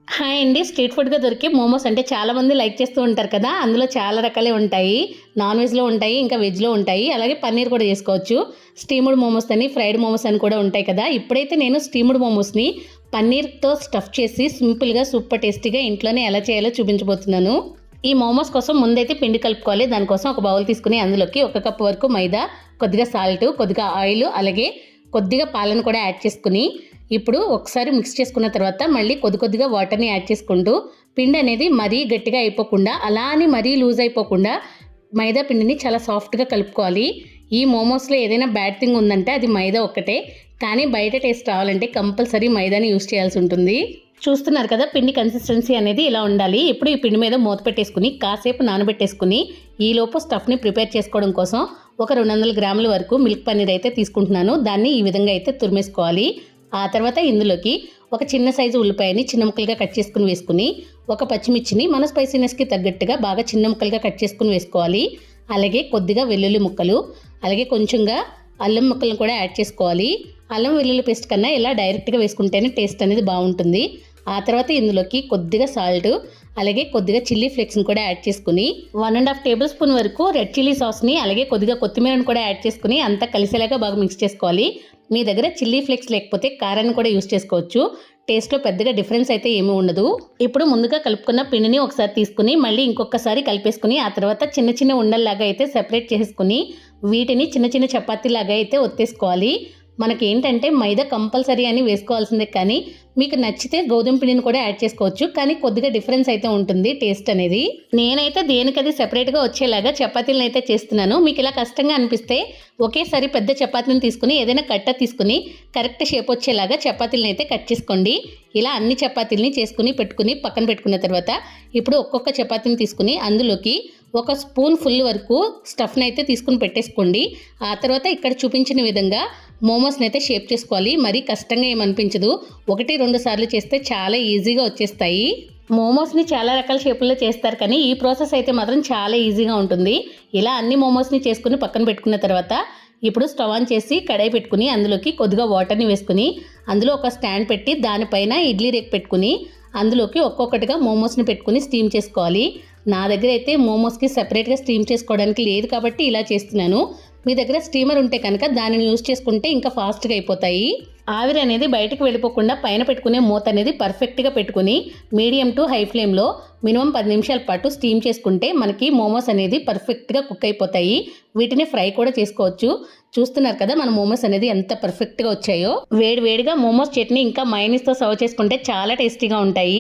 Hi అండి. Street ఫుడ్‌గా దొరికే మోమోస్ అంటే చాలామంది లైక్ చేస్తూ ఉంటారు కదా! అందులో చాలా రకాలే ఉంటాయి. నాన్ వెజ్‌లో ఉంటాయి, ఇంకా వెజ్‌లో ఉంటాయి. అలాగే పన్నీర్ కూడా చేసుకోవచ్చు. స్టీమ్డ్ మోమోస్ అని, ఫ్రైడ్ మోమోస్ అని కూడా ఉంటాయి కదా! ఇప్పుడైతే నేను స్టీమ్డ్ మోమోస్‌ని పన్నీర్‌తో స్టఫ్ చేసి సింపుల్‌గా సూపర్ టేస్టీగా ఇంట్లోనే ఎలా చేయాలో చూపించబోతున్నాను. ఈ మోమోస్ కోసం ముందైతే పిండి కలుపుకోవాలి. దానికోసం ఒక బౌల్ తీసుకొని అందులోకి 1 కప్ వరకు మైదా, కొద్దిగా సాల్ట్, కొద్దిగా ఆయిల్, అలాగే కొద్దిగా పాలను కూడా యాడ్ చేసుకొని ఇప్పుడు ఒకసారి మిక్స్ చేసుకున్న తర్వాత మళ్ళీ కొద్దిగా వాటర్ని యాడ్ చేసుకుంటూ పిండి అనేది మరీ గట్టిగా అయిపోకుండా అలా అని మరీ లూజ్ అయిపోకుండా మైదా పిండిని చాలా సాఫ్ట్గా కలుపుకోవాలి. ఈ మోమోస్లో ఏదైనా బ్యాడ్ థింగ్ ఉందంటే అది మైదా ఒక్కటే, కానీ బయట టేస్ట్ రావాలంటే కంపల్సరీ మైదాని యూస్ చేయాల్సి ఉంటుంది. చూస్తున్నారు కదా, పిండి కన్సిస్టెన్సీ అనేది ఇలా ఉండాలి. ఇప్పుడు ఈ పిండి మీద మూత పెట్టేసుకుని కాసేపు నానబెట్టేసుకుని ఈలోపు స్టఫ్ని ప్రిపేర్ చేసుకోవడం కోసం ఒక 200 గ్రాముల వరకు మిల్క్ పన్నీర్ అయితే తీసుకుంటున్నాను. దాన్ని ఈ విధంగా అయితే తురిమేసుకోవాలి. ఆ తర్వాత ఇందులోకి ఒక చిన్న సైజు ఉల్లిపాయని చిన్న ముక్కలుగా కట్ చేసుకుని వేసుకుని, ఒక పచ్చిమిర్చిని మన స్పైసీనెస్కి తగ్గట్టుగా బాగా చిన్న ముక్కలుగా కట్ చేసుకుని వేసుకోవాలి. అలాగే కొద్దిగా వెల్లుల్లి ముక్కలు, అలాగే కొంచెంగా అల్లం ముక్కలను కూడా యాడ్ చేసుకోవాలి. అల్లం వెల్లుల్లి పేస్ట్ కన్నా ఇలా డైరెక్ట్గా వేసుకుంటేనే టేస్ట్ అనేది బాగుంటుంది. ఆ తర్వాత ఇందులోకి కొద్దిగా సాల్ట్, అలాగే కొద్దిగా చిల్లీ ఫ్లేక్స్ని కూడా యాడ్ చేసుకుని 1.5 టేబుల్ స్పూన్ వరకు రెడ్ చిల్లీ సాస్ని, అలాగే కొద్దిగా కొత్తిమీరని కూడా యాడ్ చేసుకుని అంతా కలిసేలాగా బాగా మిక్స్ చేసుకోవాలి. మీ దగ్గర చిల్లీ ఫ్లేక్స్ లేకపోతే కారాన్ని కూడా యూస్ చేసుకోవచ్చు. టేస్ట్లో పెద్దగా డిఫరెన్స్ అయితే ఏమీ ఉండదు. ఇప్పుడు ముందుగా కలుపుకున్న పిండిని ఒకసారి తీసుకుని మళ్ళీ ఇంకొకసారి కలిపేసుకుని ఆ తర్వాత చిన్న చిన్న ఉండల్లాగా అయితే సెపరేట్ చేసుకుని వీటిని చిన్న చిన్న చపాతీలాగా అయితే ఒత్తేసుకోవాలి. మనకి ఏంటంటే మైదా కంపల్సరీ అని వేసుకోవాల్సిందే, కానీ మీకు నచ్చితే గోధుమ పిండిని కూడా యాడ్ చేసుకోవచ్చు. కానీ కొద్దిగా డిఫరెన్స్ అయితే ఉంటుంది టేస్ట్ అనేది. నేనైతే దేనికది సెపరేట్గా వచ్చేలాగా చపాతీలను అయితే చేస్తున్నాను. మీకు ఇలా కష్టంగా అనిపిస్తే ఒకేసారి పెద్ద చపాతీని తీసుకుని ఏదైనా కట్ట తీసుకుని కరెక్ట్ షేప్ వచ్చేలాగా చపాతీలను అయితే కట్ చేసుకోండి. ఇలా అన్ని చపాతీలని చేసుకుని పెట్టుకుని పక్కన పెట్టుకున్న తర్వాత ఇప్పుడు ఒక్కొక్క చపాతీని తీసుకుని అందులోకి ఒక స్పూన్ ఫుల్ వరకు స్టఫ్ని అయితే తీసుకుని పెట్టేసుకోండి. ఆ తర్వాత ఇక్కడ చూపించిన విధంగా మోమోస్ని అయితే షేప్ చేసుకోవాలి. మరీ కష్టంగా ఏమనిపించదు. 1-2 సార్లు చేస్తే చాలా ఈజీగా వచ్చేస్తాయి. మోమోస్ని చాలా రకాల షేపుల్లో చేస్తారు, కానీ ఈ ప్రాసెస్ అయితే మాత్రం చాలా ఈజీగా ఉంటుంది. ఇలా అన్ని మోమోస్ని చేసుకుని పక్కన పెట్టుకున్న తర్వాత ఇప్పుడు స్టవ్ ఆన్ చేసి కడాయి పెట్టుకుని అందులోకి కొద్దిగా వాటర్ని వేసుకుని అందులో ఒక స్టాండ్ పెట్టి దానిపైన ఇడ్లీ రేక్ పెట్టుకుని అందులోకి ఒక్కొక్కటిగా మోమోస్ని పెట్టుకుని స్టీమ్ చేసుకోవాలి. నా దగ్గర అయితే మోమోస్కి సెపరేట్గా స్టీమ్ చేసుకోవడానికి లేదు కాబట్టి ఇలా చేస్తున్నాను. మీ దగ్గర స్టీమర్ ఉంటే కనుక దానిని యూజ్ చేసుకుంటే ఇంకా ఫాస్ట్గా అయిపోతాయి. ఆవిరి అనేది బయటకు వెళ్ళిపోకుండా పైన పెట్టుకునే మూత అనేది పర్ఫెక్ట్గా పెట్టుకుని మీడియం టు హై ఫ్లేమ్లో మినిమం 10 నిమిషాల పాటు స్టీమ్ చేసుకుంటే మనకి మోమోస్ అనేది పర్ఫెక్ట్గా కుక్ అయిపోతాయి. వీటిని ఫ్రై కూడా చేసుకోవచ్చు. చూస్తున్నారు కదా మన మోమోస్ అనేది ఎంత పర్ఫెక్ట్గా వచ్చాయో. వేడివేడిగా మోమోస్ చట్నీ ఇంకా మయోనీస్తో సర్వ్ చేసుకుంటే చాలా టేస్టీగా ఉంటాయి.